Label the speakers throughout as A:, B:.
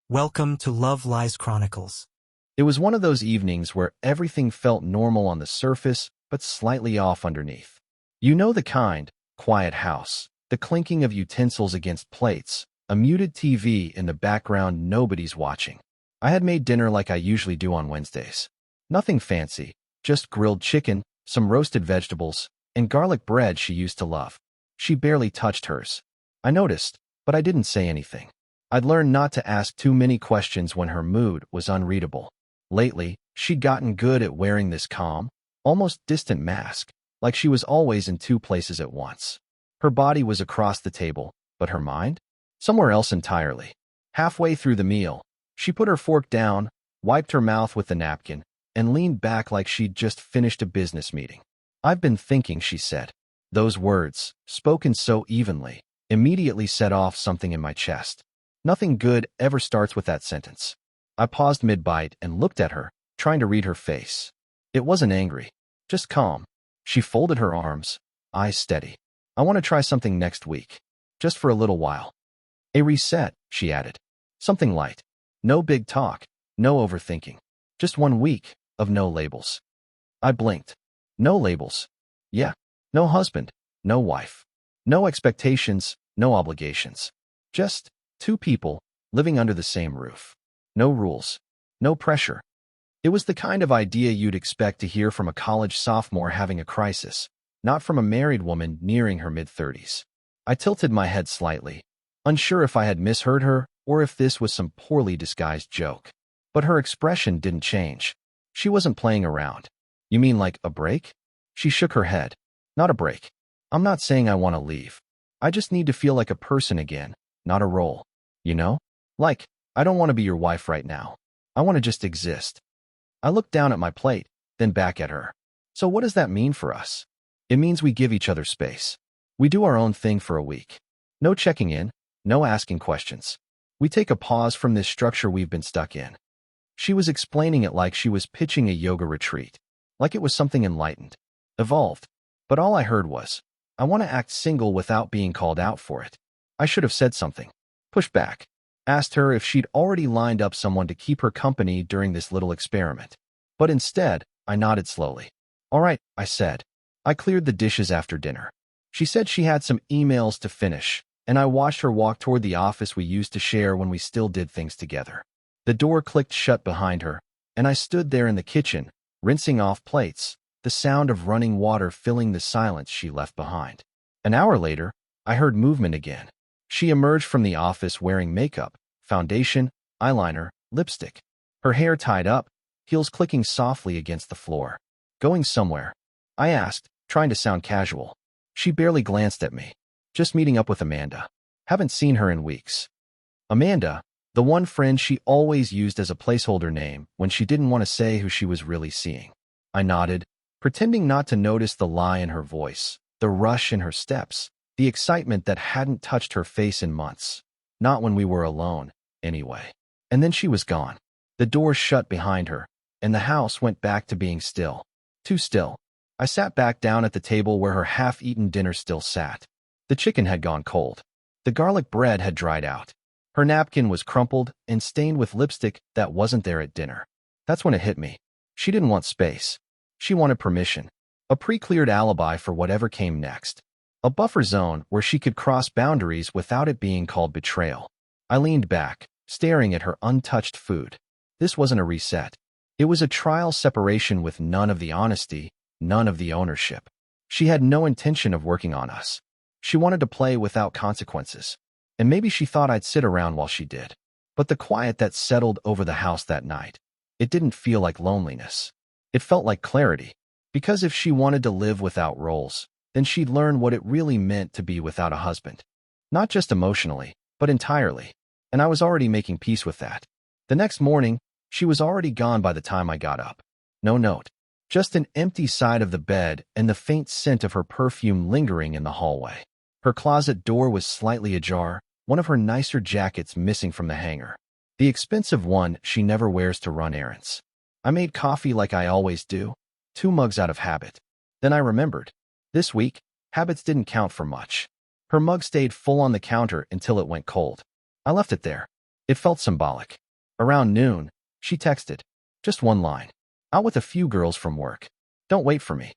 A: Welcome to Love Lies Chronicles.
B: It was one of those evenings where everything felt normal on the surface, but slightly off underneath. You know the kind: quiet house, the clinking of utensils against plates, a muted TV in the background, nobody's watching. I had made dinner like I usually do on Wednesdays. Nothing fancy, just grilled chicken, some roasted vegetables, and garlic bread she used to love. She barely touched hers. I noticed, but I didn't say anything. I'd learned not to ask too many questions when her mood was unreadable. Lately, she'd gotten good at wearing this calm, almost distant mask, like she was always in two places at once. Her body was across the table, but her mind? Somewhere else entirely. Halfway through the meal, she put her fork down, wiped her mouth with the napkin, and leaned back like she'd just finished a business meeting. "I've been thinking," she said. Those words, spoken so evenly, immediately set off something in my chest. Nothing good ever starts with that sentence. I paused mid-bite and looked at her, trying to read her face. It wasn't angry, just calm. She folded her arms, eyes steady. "I want to try something next week. Just for a little while." "A reset," she added. "Something light. No big talk, no overthinking. Just 1 week of no labels." I blinked. No labels. Yeah. No husband, no wife. No expectations, no obligations. Just two people living under the same roof. No rules. No pressure. It was the kind of idea you'd expect to hear from a college sophomore having a crisis, not from a married woman nearing her mid-30s. I tilted my head slightly, unsure if I had misheard her or if this was some poorly disguised joke. But her expression didn't change. She wasn't playing around. "You mean like a break?" She shook her head. "Not a break. I'm not saying I want to leave. I just need to feel like a person again, not a role. You know? Like, I don't want to be your wife right now. I want to just exist." I looked down at my plate, then back at her. "So what does that mean for us?" "It means we give each other space. We do our own thing for a week. No checking in, no asking questions. We take a pause from this structure we've been stuck in." She was explaining it like she was pitching a yoga retreat, like it was something enlightened, evolved. But all I heard was, "I want to act single without being called out for it." I should have said something. Pushed back. Asked her if she'd already lined up someone to keep her company during this little experiment. But instead, I nodded slowly. "All right," I said. I cleared the dishes after dinner. She said she had some emails to finish, and I watched her walk toward the office we used to share when we still did things together. The door clicked shut behind her, and I stood there in the kitchen, rinsing off plates, the sound of running water filling the silence she left behind. An hour later, I heard movement again. She emerged from the office wearing makeup, foundation, eyeliner, lipstick. Her hair tied up, heels clicking softly against the floor. "Going somewhere?" I asked, trying to sound casual. She barely glanced at me. "Just meeting up with Amanda. Haven't seen her in weeks." Amanda, the one friend she always used as a placeholder name when she didn't want to say who she was really seeing. I nodded, pretending not to notice the lie in her voice, the rush in her steps, the excitement that hadn't touched her face in months. Not when we were alone, anyway. And then she was gone. The door shut behind her, and the house went back to being still. Too still. I sat back down at the table where her half-eaten dinner still sat. The chicken had gone cold. The garlic bread had dried out. Her napkin was crumpled and stained with lipstick that wasn't there at dinner. That's when it hit me. She didn't want space. She wanted permission. A pre-cleared alibi for whatever came next. A buffer zone where she could cross boundaries without it being called betrayal. I leaned back, staring at her untouched food. This wasn't a reset. It was a trial separation with none of the honesty, none of the ownership. She had no intention of working on us. She wanted to play without consequences. And maybe she thought I'd sit around while she did. But the quiet that settled over the house that night, it didn't feel like loneliness. It felt like clarity. Because if she wanted to live without roles, then she'd learn what it really meant to be without a husband. Not just emotionally, but entirely. And I was already making peace with that. The next morning, she was already gone by the time I got up. No note. Just an empty side of the bed and the faint scent of her perfume lingering in the hallway. Her closet door was slightly ajar, one of her nicer jackets missing from the hanger. The expensive one she never wears to run errands. I made coffee like I always do, 2 mugs out of habit. Then I remembered. This week, habits didn't count for much. Her mug stayed full on the counter until it went cold. I left it there. It felt symbolic. Around noon, she texted. Just one line. Out with a few girls from work. Don't wait for me.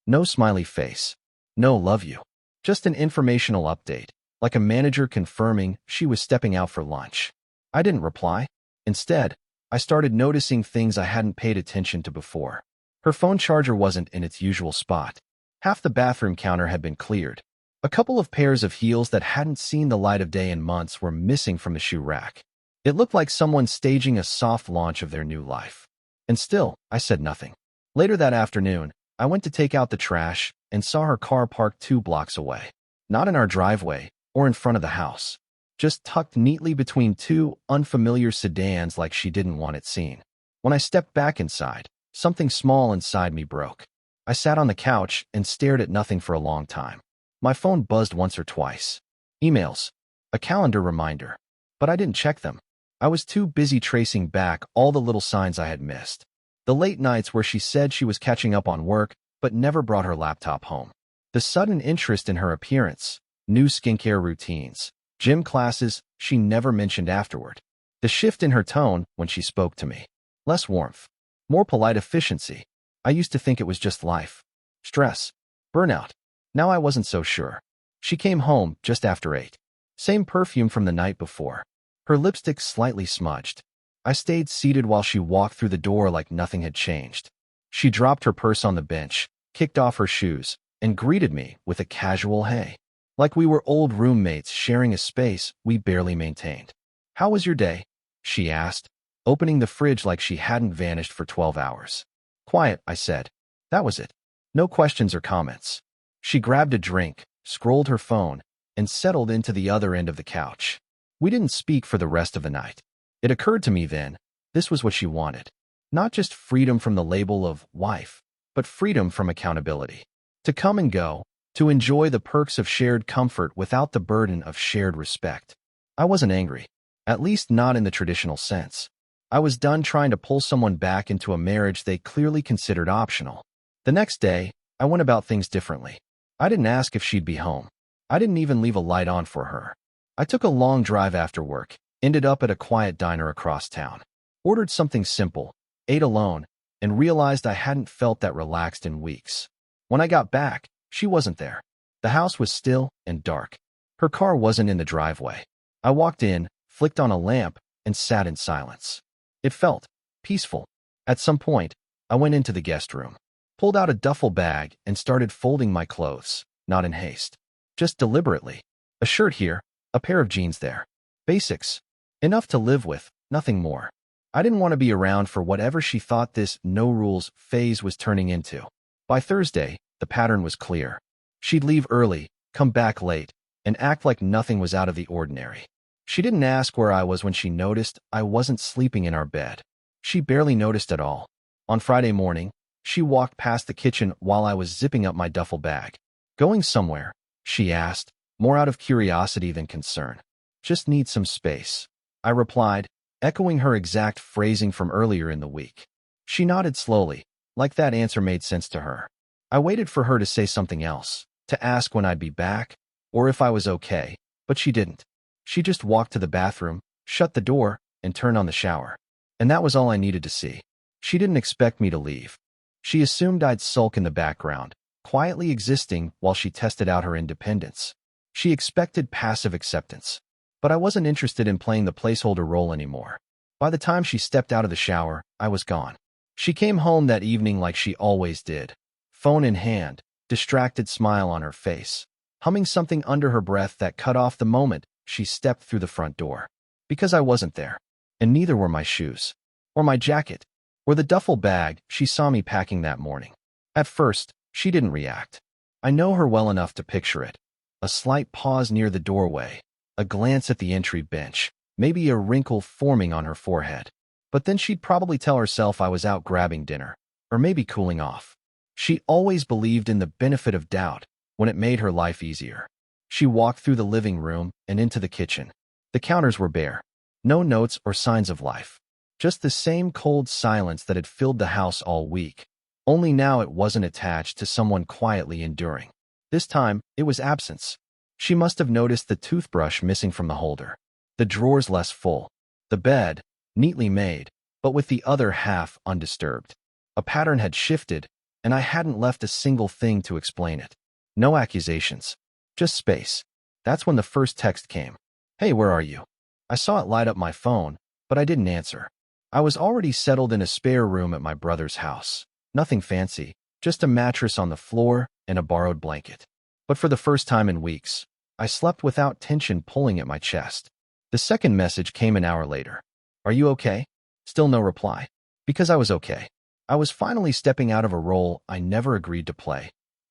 B: No smiley face. No love you. Just an informational update, like a manager confirming she was stepping out for lunch. I didn't reply. Instead, I started noticing things I hadn't paid attention to before. Her phone charger wasn't in its usual spot. Half the bathroom counter had been cleared. A couple of pairs of heels that hadn't seen the light of day in months were missing from the shoe rack. It looked like someone staging a soft launch of their new life. And still, I said nothing. Later that afternoon, I went to take out the trash and saw her car parked 2 blocks away. Not in our driveway or in front of the house. Just tucked neatly between 2 unfamiliar sedans like she didn't want it seen. When I stepped back inside, something small inside me broke. I sat on the couch and stared at nothing for a long time. My phone buzzed once or twice. Emails. A calendar reminder. But I didn't check them. I was too busy tracing back all the little signs I had missed. The late nights where she said she was catching up on work, but never brought her laptop home. The sudden interest in her appearance, new skincare routines, gym classes she never mentioned afterward. The shift in her tone when she spoke to me. Less warmth. More polite efficiency. I used to think it was just life. Stress. Burnout. Now I wasn't so sure. She came home just after 8. Same perfume from the night before. Her lipstick slightly smudged. I stayed seated while she walked through the door like nothing had changed. She dropped her purse on the bench, kicked off her shoes, and greeted me with a casual hey. Like we were old roommates sharing a space we barely maintained. How was your day? She asked, opening the fridge like she hadn't vanished for 12 hours. Quiet, I said. That was it. No questions or comments. She grabbed a drink, scrolled her phone, and settled into the other end of the couch. We didn't speak for the rest of the night. It occurred to me then, this was what she wanted. Not just freedom from the label of wife, but freedom from accountability. To come and go, to enjoy the perks of shared comfort without the burden of shared respect. I wasn't angry, at least not in the traditional sense. I was done trying to pull someone back into a marriage they clearly considered optional. The next day, I went about things differently. I didn't ask if she'd be home. I didn't even leave a light on for her. I took a long drive after work, ended up at a quiet diner across town. Ordered something simple, ate alone, and realized I hadn't felt that relaxed in weeks. When I got back, she wasn't there. The house was still and dark. Her car wasn't in the driveway. I walked in, flicked on a lamp, and sat in silence. It felt peaceful. At some point, I went into the guest room, pulled out a duffel bag, and started folding my clothes, not in haste. Just deliberately. A shirt here, a pair of jeans there. Basics. Enough to live with, nothing more. I didn't want to be around for whatever she thought this no-rules phase was turning into. By Thursday, the pattern was clear. She'd leave early, come back late, and act like nothing was out of the ordinary. She didn't ask where I was when she noticed I wasn't sleeping in our bed. She barely noticed at all. On Friday morning, she walked past the kitchen while I was zipping up my duffel bag. Going somewhere? She asked, more out of curiosity than concern. Just need some space. I replied, echoing her exact phrasing from earlier in the week. She nodded slowly, like that answer made sense to her. I waited for her to say something else, to ask when I'd be back, or if I was okay, but she didn't. She just walked to the bathroom, shut the door, and turned on the shower. And that was all I needed to see. She didn't expect me to leave. She assumed I'd sulk in the background, quietly existing while she tested out her independence. She expected passive acceptance. But I wasn't interested in playing the placeholder role anymore. By the time she stepped out of the shower, I was gone. She came home that evening like she always did. Phone in hand, distracted smile on her face, humming something under her breath that cut off the moment she stepped through the front door. Because I wasn't there. And neither were my shoes. Or my jacket. Or the duffel bag she saw me packing that morning. At first, she didn't react. I know her well enough to picture it. A slight pause near the doorway. A glance at the entry bench, maybe a wrinkle forming on her forehead. But then she'd probably tell herself I was out grabbing dinner, or maybe cooling off. She always believed in the benefit of doubt when it made her life easier. She walked through the living room and into the kitchen. The counters were bare. No notes or signs of life. Just the same cold silence that had filled the house all week. Only now it wasn't attached to someone quietly enduring. This time, it was absence. She must have noticed the toothbrush missing from the holder, the drawers less full, The bed, neatly made, but with the other half undisturbed. A pattern had shifted, and I hadn't left a single thing to explain it. No accusations. Just space. That's when the first text came. "Hey, where are you?" I saw it light up my phone, but I didn't answer. I was already settled in a spare room at my brother's house. Nothing fancy, just a mattress on the floor and a borrowed blanket. But for the first time in weeks, I slept without tension pulling at my chest. The second message came an hour later. "Are you okay?" Still no reply. Because I was okay. I was finally stepping out of a role I never agreed to play.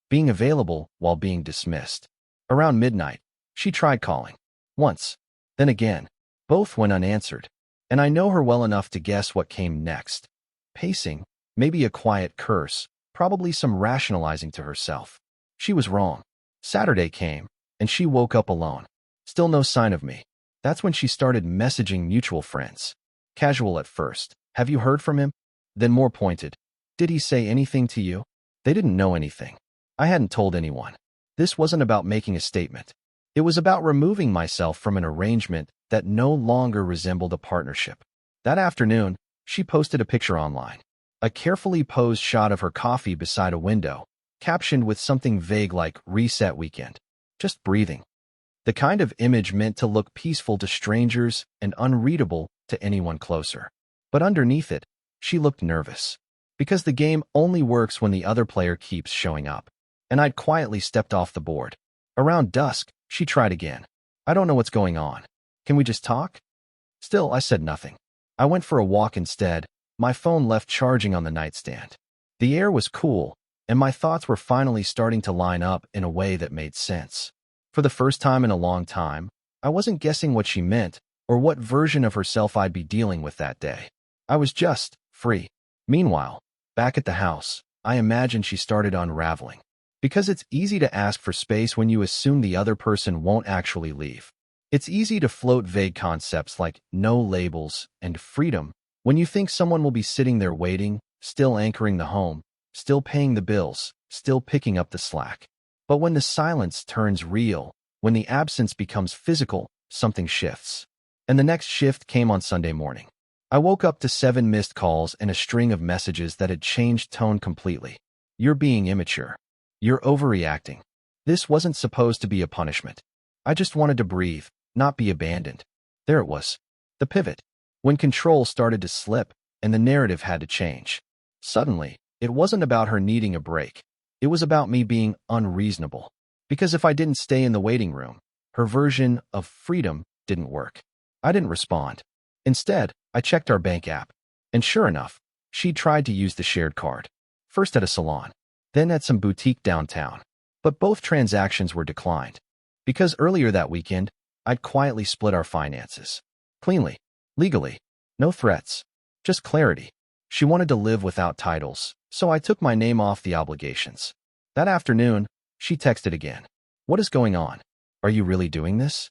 B: Being available while being dismissed. Around midnight, she tried calling. Once. Then again. Both went unanswered. And I know her well enough to guess what came next. Pacing, maybe a quiet curse, probably some rationalizing to herself. She was wrong. Saturday came, and she woke up alone. Still no sign of me. That's when she started messaging mutual friends. Casual at first. "Have you heard from him?" Then more pointed. "Did he say anything to you?" They didn't know anything. I hadn't told anyone. This wasn't about making a statement. It was about removing myself from an arrangement that no longer resembled a partnership. That afternoon, she posted a picture online. A carefully posed shot of her coffee beside a window, captioned with something vague like "Reset Weekend." Just breathing. The kind of image meant to look peaceful to strangers and unreadable to anyone closer. But underneath it, she looked nervous. Because the game only works when the other player keeps showing up. And I'd quietly stepped off the board. Around dusk, she tried again. "I don't know what's going on. Can we just talk?" Still, I said nothing. I went for a walk instead, my phone left charging on the nightstand. The air was cool, and my thoughts were finally starting to line up in a way that made sense. For the first time in a long time, I wasn't guessing what she meant or what version of herself I'd be dealing with that day. I was just free. Meanwhile, back at the house, I imagined she started unraveling. Because it's easy to ask for space when you assume the other person won't actually leave. It's easy to float vague concepts like no labels and freedom when you think someone will be sitting there waiting, still anchoring the home, still paying the bills, still picking up the slack. But when the silence turns real, when the absence becomes physical, something shifts. And the next shift came on Sunday morning. I woke up to 7 missed calls and a string of messages that had changed tone completely. "You're being immature. You're overreacting." This wasn't supposed to be a punishment. I just wanted to breathe, not be abandoned. There it was. The pivot. When control started to slip, and the narrative had to change. Suddenly, it wasn't about her needing a break. It was about me being unreasonable. Because if I didn't stay in the waiting room, her version of freedom didn't work. I didn't respond. Instead, I checked our bank app. And sure enough, she tried to use the shared card. First at a salon, then at some boutique downtown. But both transactions were declined. Because earlier that weekend, I'd quietly split our finances. Cleanly. Legally. No threats. Just clarity. She wanted to live without titles, so I took my name off the obligations. That afternoon, she texted again. "What is going on? Are you really doing this?"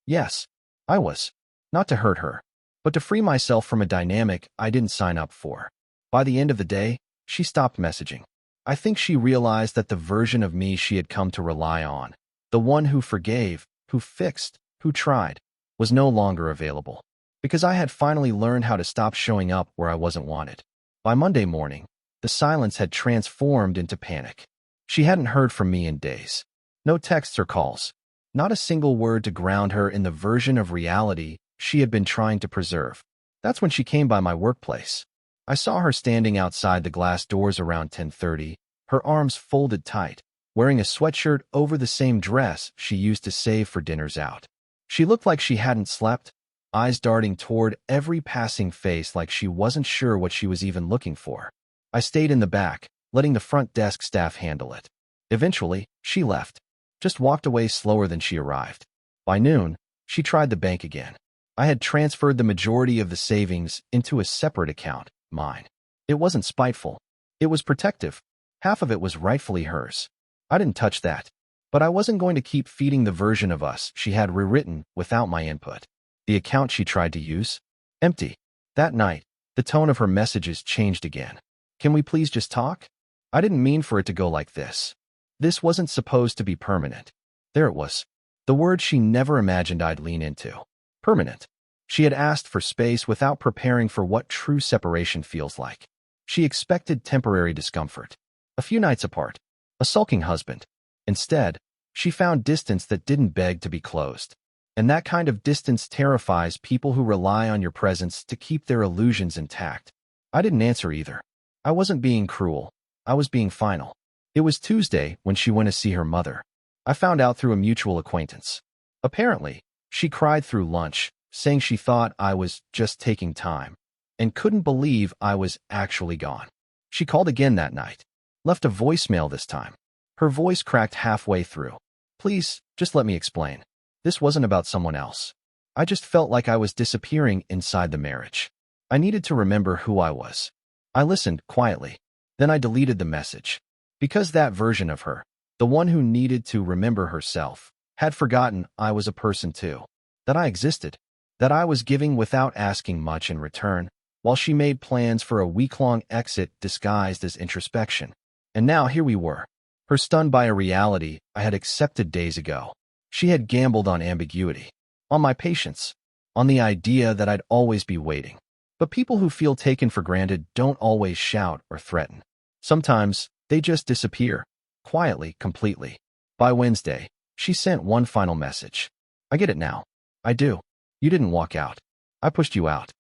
B: Yes, I was. Not to hurt her, but to free myself from a dynamic I didn't sign up for. By the end of the day, she stopped messaging. I think she realized that the version of me she had come to rely on, the one who forgave, who fixed, who tried, was no longer available. Because I had finally learned how to stop showing up where I wasn't wanted. By Monday morning, the silence had transformed into panic. She hadn't heard from me in days. No texts or calls. Not a single word to ground her in the version of reality she had been trying to preserve. That's when she came by my workplace. I saw her standing outside the glass doors around 10:30, her arms folded tight, wearing a sweatshirt over the same dress she used to save for dinners out. She looked like she hadn't slept, eyes darting toward every passing face like she wasn't sure what she was even looking for. I stayed in the back, letting the front desk staff handle it. Eventually, she left, just walked away slower than she arrived. By noon, she tried the bank again. I had transferred the majority of the savings into a separate account, mine. It wasn't spiteful. It was protective. Half of it was rightfully hers. I didn't touch that. But I wasn't going to keep feeding the version of us she had rewritten without my input. The account she tried to use? Empty. That night, the tone of her messages changed again. "Can we please just talk?" I didn't mean for it to go like this. This wasn't supposed to be permanent. There it was. The word she never imagined I'd lean into. Permanent. She had asked for space without preparing for what true separation feels like. She expected temporary discomfort, a few nights apart, a sulking husband. Instead, she found distance that didn't beg to be closed. And that kind of distance terrifies people who rely on your presence to keep their illusions intact. I didn't answer either. I wasn't being cruel. I was being final. It was Tuesday when she went to see her mother. I found out through a mutual acquaintance. Apparently, she cried through lunch, saying she thought I was just taking time, and couldn't believe I was actually gone. She called again that night, left a voicemail this time. Her voice cracked halfway through. Please, just let me explain. This wasn't about someone else. I just felt like I was disappearing inside the marriage. I needed to remember who I was. I listened quietly. Then I deleted the message. Because that version of her, the one who needed to remember herself, had forgotten I was a person too. That I existed. That I was giving without asking much in return, while she made plans for a week-long exit disguised as introspection. And now here we were. Her stunned by a reality I had accepted days ago. She had gambled on ambiguity, on my patience, on the idea that I'd always be waiting. But people who feel taken for granted don't always shout or threaten. Sometimes, they just disappear, quietly, completely. By Wednesday, she sent one final message. I get it now. I do. You didn't walk out. I pushed you out.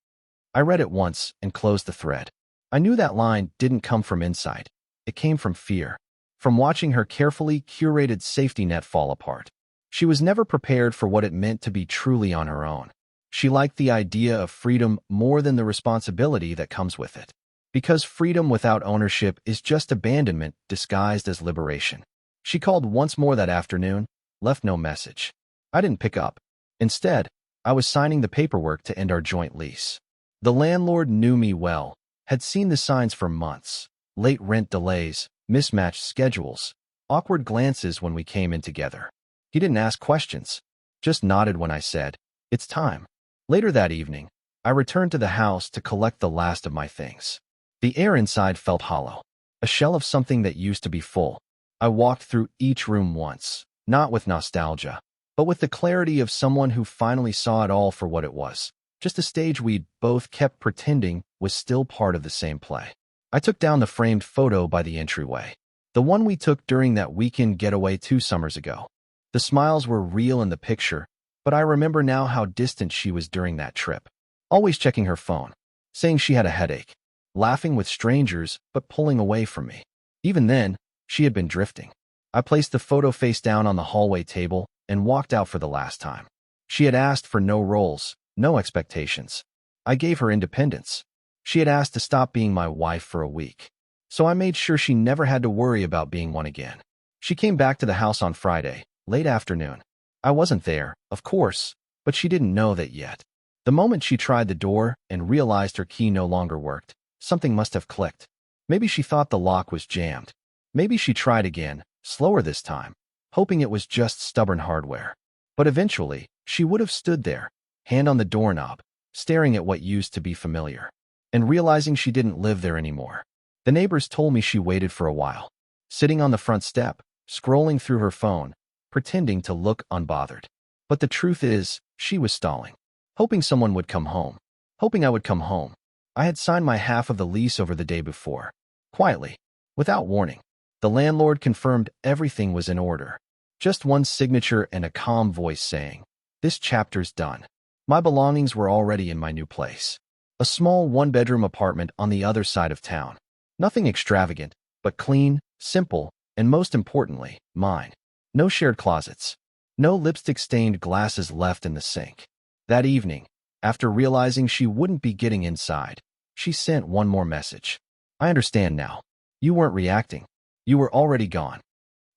B: I read it once and closed the thread. I knew that line didn't come from insight. It came from fear, from watching her carefully curated safety net fall apart. She was never prepared for what it meant to be truly on her own. She liked the idea of freedom more than the responsibility that comes with it. Because freedom without ownership is just abandonment disguised as liberation. She called once more that afternoon, left no message. I didn't pick up. Instead, I was signing the paperwork to end our joint lease. The landlord knew me well, had seen the signs for months. Late rent delays, mismatched schedules, awkward glances when we came in together. He didn't ask questions, just nodded when I said, "It's time." Later that evening, I returned to the house to collect the last of my things. The air inside felt hollow, a shell of something that used to be full. I walked through each room once, not with nostalgia, but with the clarity of someone who finally saw it all for what it was, just a stage we'd both kept pretending was still part of the same play. I took down the framed photo by the entryway, the one we took during that weekend getaway 2 summers ago. The smiles were real in the picture, but I remember now how distant she was during that trip. Always checking her phone, saying she had a headache, laughing with strangers but pulling away from me. Even then, she had been drifting. I placed the photo face down on the hallway table and walked out for the last time. She had asked for no roles, no expectations. I gave her independence. She had asked to stop being my wife for a week, so I made sure she never had to worry about being one again. She came back to the house on Friday, late afternoon. I wasn't there, of course, but she didn't know that yet. The moment she tried the door and realized her key no longer worked, something must have clicked. Maybe she thought the lock was jammed. Maybe she tried again, slower this time, hoping it was just stubborn hardware. But eventually, she would have stood there, hand on the doorknob, staring at what used to be familiar, and realizing she didn't live there anymore. The neighbors told me she waited for a while, sitting on the front step, scrolling through her phone, pretending to look unbothered. But the truth is, she was stalling, hoping someone would come home, hoping I would come home. I had signed my half of the lease over the day before. Quietly, without warning, the landlord confirmed everything was in order. Just one signature and a calm voice saying, "This chapter's done." My belongings were already in my new place. A small one-bedroom apartment on the other side of town. Nothing extravagant, but clean, simple, and most importantly, mine. No shared closets. No lipstick-stained glasses left in the sink. That evening, after realizing she wouldn't be getting inside, she sent one more message. "I understand now. You weren't reacting. You were already gone."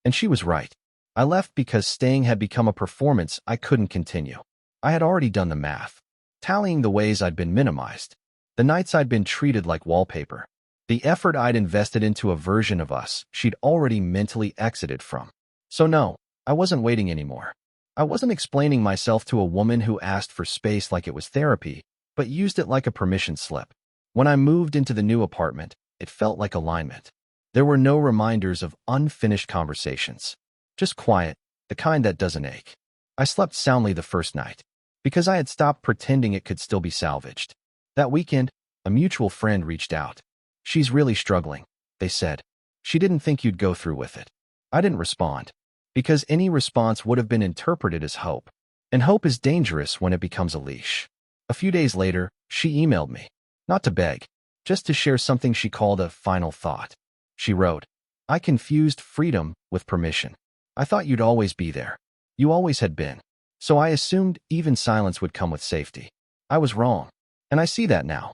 B: And she was right. I left because staying had become a performance I couldn't continue. I had already done the math, tallying the ways I'd been minimized, the nights I'd been treated like wallpaper, the effort I'd invested into a version of us she'd already mentally exited from. So no, I wasn't waiting anymore. I wasn't explaining myself to a woman who asked for space like it was therapy, but used it like a permission slip. When I moved into the new apartment, it felt like alignment. There were no reminders of unfinished conversations. Just quiet, the kind that doesn't ache. I slept soundly the first night. because I had stopped pretending it could still be salvaged. That weekend, a mutual friend reached out. "She's really struggling," they said. "She didn't think you'd go through with it." I didn't respond, because any response would have been interpreted as hope. And hope is dangerous when it becomes a leash. A few days later, she emailed me. Not to beg, just to share something she called a final thought. She wrote, "I confused freedom with permission. I thought you'd always be there. You always had been. So I assumed even silence would come with safety. I was wrong. And I see that now."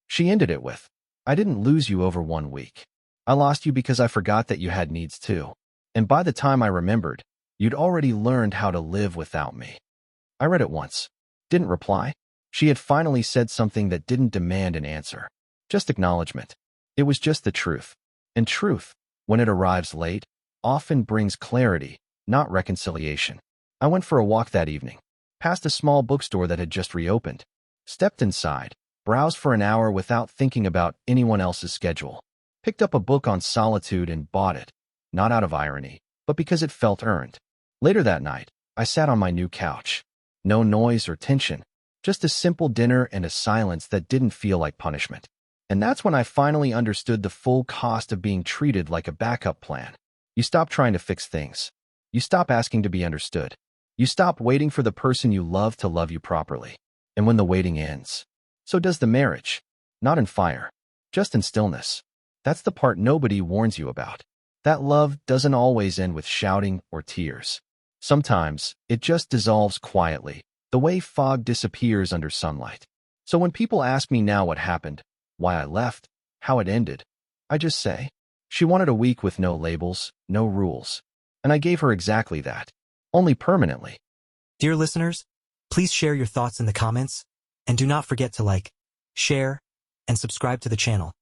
B: She ended it with, "I didn't lose you over 1 week. I lost you because I forgot that you had needs too. And by the time I remembered, you'd already learned how to live without me." I read it once. Didn't reply. She had finally said something that didn't demand an answer. Just acknowledgement. It was just the truth. And truth, when it arrives late, often brings clarity, not reconciliation. I went for a walk that evening, past a small bookstore that had just reopened. Stepped inside, browsed for an hour without thinking about anyone else's schedule. Picked up a book on solitude and bought it, not out of irony, but because it felt earned. Later that night, I sat on my new couch. No noise or tension, just a simple dinner and a silence that didn't feel like punishment. And that's when I finally understood the full cost of being treated like a backup plan. You stop trying to fix things. You stop asking to be understood. You stop waiting for the person you love to love you properly. And when the waiting ends, so does the marriage. Not in fire, just in stillness. That's the part nobody warns you about. That love doesn't always end with shouting or tears. Sometimes, it just dissolves quietly, the way fog disappears under sunlight. So when people ask me now what happened, why I left, how it ended, I just say, she wanted a week with no labels, no rules. And I gave her exactly that. Only permanently.
A: Dear listeners, please share your thoughts in the comments, and do not forget to like, share, and subscribe to the channel.